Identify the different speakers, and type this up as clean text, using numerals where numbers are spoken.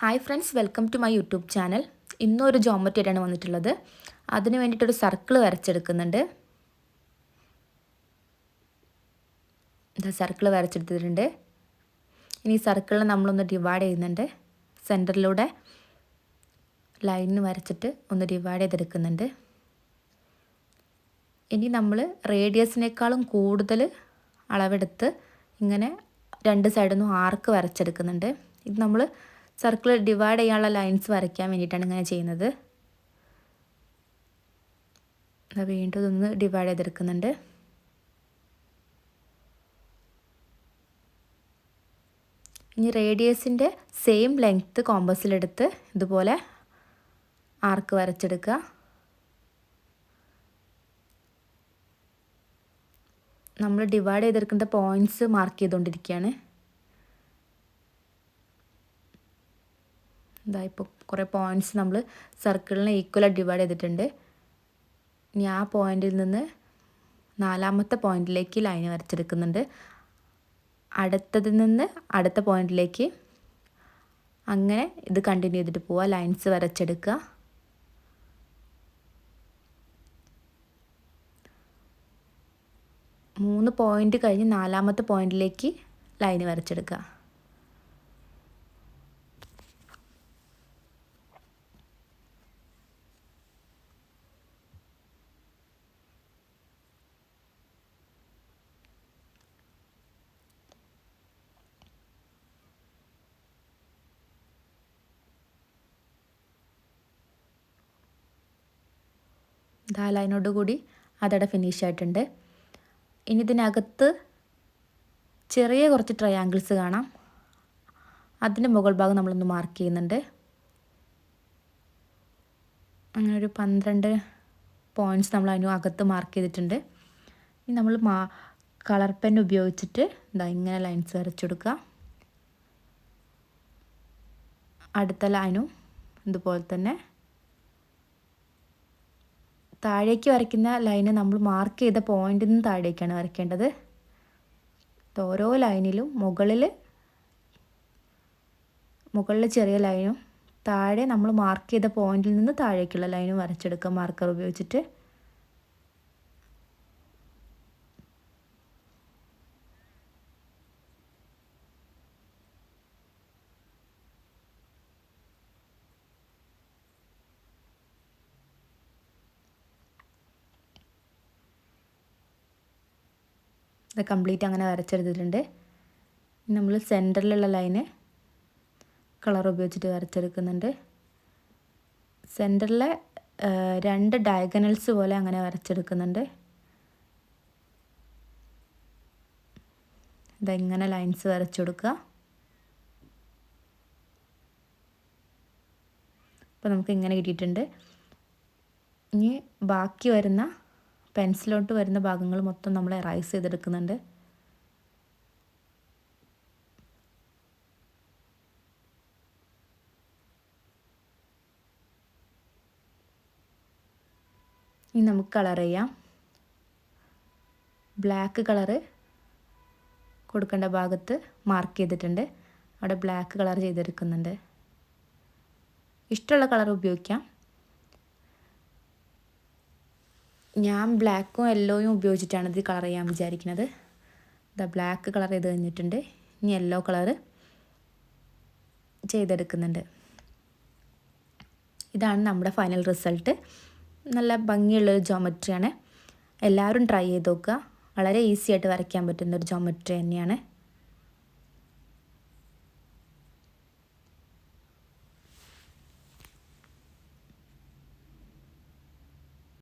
Speaker 1: Hi friends, welcome to my YouTube channel. ഇന്നൊരു geometry ആയിട്ടാണ് വന്നിട്ടുള്ളത്. അതിന് വേണ്ടിയിട്ടൊരു സർക്കിൾ വരച്ചെടുക്കുന്നുണ്ട്. സർക്കിൾ വരച്ചെടുത്തിട്ടുണ്ട്. ഇനി സർക്കിളിനെ നമ്മളൊന്ന് ഡിവൈഡ് ചെയ്യുന്നുണ്ട്. സെൻറ്ററിലൂടെ ലൈനിന് വരച്ചിട്ട് ഒന്ന് ഡിവൈഡ് ചെയ്തെടുക്കുന്നുണ്ട്. ഇനി നമ്മൾ റേഡിയസിനേക്കാളും കൂടുതൽ അളവെടുത്ത് ഇങ്ങനെ രണ്ട് സൈഡിൽ നിന്നും ആർക്ക് വരച്ചെടുക്കുന്നുണ്ട്. ഇത് നമ്മൾ സർക്കിൾ ഡിവൈഡ് ചെയ്യാനുള്ള ലൈൻസ് വരയ്ക്കാൻ വേണ്ടിയിട്ടാണ് ഇങ്ങനെ ചെയ്യുന്നത്. വീണ്ടും ഇതൊന്ന് ഡിവൈഡ് ചെയ്തെടുക്കുന്നുണ്ട്. ഇനി റേഡിയസിൻ്റെ സെയിം ലെങ്ത്ത് കോമ്പസിലെടുത്ത് ഇതുപോലെ ആർക്ക് വരച്ചെടുക്കുക. നമ്മൾ ഡിവൈഡ് ചെയ്തെടുക്കുന്ന പോയിൻറ്റ്സ് മാർക്ക് ചെയ്തുകൊണ്ടിരിക്കുകയാണ്. ഇപ്പോൾ കുറേ പോയിൻറ്റ്സ് നമ്മൾ സർക്കിളിനെ ഈക്വലായി ഡിവൈഡ് ചെയ്തിട്ടുണ്ട്. ഇനി ആ പോയിൻറ്റിൽ നിന്ന് നാലാമത്തെ പോയിൻറ്റിലേക്ക് ലൈൻ വരച്ചെടുക്കുന്നുണ്ട്. അടുത്തതിൽ നിന്ന് അടുത്ത പോയിൻറ്റിലേക്ക് അങ്ങനെ ഇത് കണ്ടിന്യൂ ചെയ്തിട്ട് പോവുക. ലൈൻസ് വരച്ചെടുക്കുക. മൂന്ന് പോയിൻ്റ് കഴിഞ്ഞ് നാലാമത്തെ പോയിൻറ്റിലേക്ക് ലൈൻ വരച്ചെടുക്കുക. ലൈനോട് കൂടി അതവിടെ ഫിനിഷ് ആയിട്ടുണ്ട്. ഇനി ഇതിനകത്ത് ചെറിയ കുറച്ച് ട്രയാങ്കിൾസ് കാണാം. അതിൻ്റെ മുകൾ ഭാഗം നമ്മളൊന്ന് മാർക്ക് ചെയ്യുന്നുണ്ട്. അങ്ങനെ ഒരു 12 പോയിൻറ്റ്സ് നമ്മൾ അതിന് അകത്ത് മാർക്ക് ചെയ്തിട്ടുണ്ട്. ഇനി നമ്മൾ കളർ പെൻ ഉപയോഗിച്ചിട്ട് ഇങ്ങനെ ലൈൻസ് വരച്ചു കൊടുക്കുക. അടുത്ത ലൈനും ഇതുപോലെ തന്നെ. താഴേക്ക് വരയ്ക്കുന്ന ലൈന് നമ്മൾ മാർക്ക് ചെയ്ത പോയിന്റിൽ നിന്ന് താഴേക്കാണ് വരയ്ക്കേണ്ടത്. ഓരോ ലൈനിലും മുകളിൽ ചെറിയ ലൈനും താഴെ നമ്മൾ മാർക്ക് ചെയ്ത പോയിന്റിൽ നിന്ന് താഴേക്കുള്ള ലൈനും വരച്ചെടുക്കുക മാർക്കർ ഉപയോഗിച്ചിട്ട്. ഇത് കംപ്ലീറ്റ് അങ്ങനെ വരച്ചെടുത്തിട്ടുണ്ട്. നമ്മൾ സെൻറ്ററിലുള്ള ലൈന് കളർ ഉപയോഗിച്ചിട്ട് വരച്ചെടുക്കുന്നുണ്ട്. സെൻറ്ററിലെ 2 ഡയഗണൽസ് പോലെ അങ്ങനെ വരച്ചെടുക്കുന്നുണ്ട്. ഇതെങ്ങനെ ലൈൻസ് വരച്ചു കൊടുക്കുക. അപ്പോൾ നമുക്ക് ഇങ്ങനെ കിട്ടിയിട്ടുണ്ട്. ഇനി ബാക്കി വരുന്ന പെൻസിലോട്ട് വരുന്ന ഭാഗങ്ങൾ മൊത്തം നമ്മൾ എറൈസ് ചെയ്തെടുക്കുന്നുണ്ട്. ഇനി നമുക്ക് കളർ ചെയ്യാം. ബ്ലാക്ക് കളറ് കൊടുക്കേണ്ട ഭാഗത്ത് മാർക്ക് ചെയ്തിട്ടുണ്ട്. അവിടെ ബ്ലാക്ക് കളർ ചെയ്തെടുക്കുന്നുണ്ട്. ഇഷ്ടമുള്ള കളർ ഉപയോഗിക്കാം. ഞാൻ ബ്ലാക്കും യെല്ലോയും ഉപയോഗിച്ചിട്ടാണ് ഇത് കളർ ചെയ്യാൻ വിചാരിക്കുന്നത്. ബ്ലാക്ക് കളർ ചെയ്ത് കഴിഞ്ഞിട്ടുണ്ട്. ഇനി യെല്ലോ കളറ് ചെയ്തെടുക്കുന്നുണ്ട്. ഇതാണ് നമ്മുടെ ഫൈനൽ റിസൾട്ട്. നല്ല ഭംഗിയുള്ളൊരു ജോമെട്രിയാണ്. എല്ലാവരും ട്രൈ ചെയ്ത് നോക്കുക. വളരെ ഈസി ആയിട്ട് വരയ്ക്കാൻ പറ്റുന്നൊരു ജോമെട്രി തന്നെയാണ്.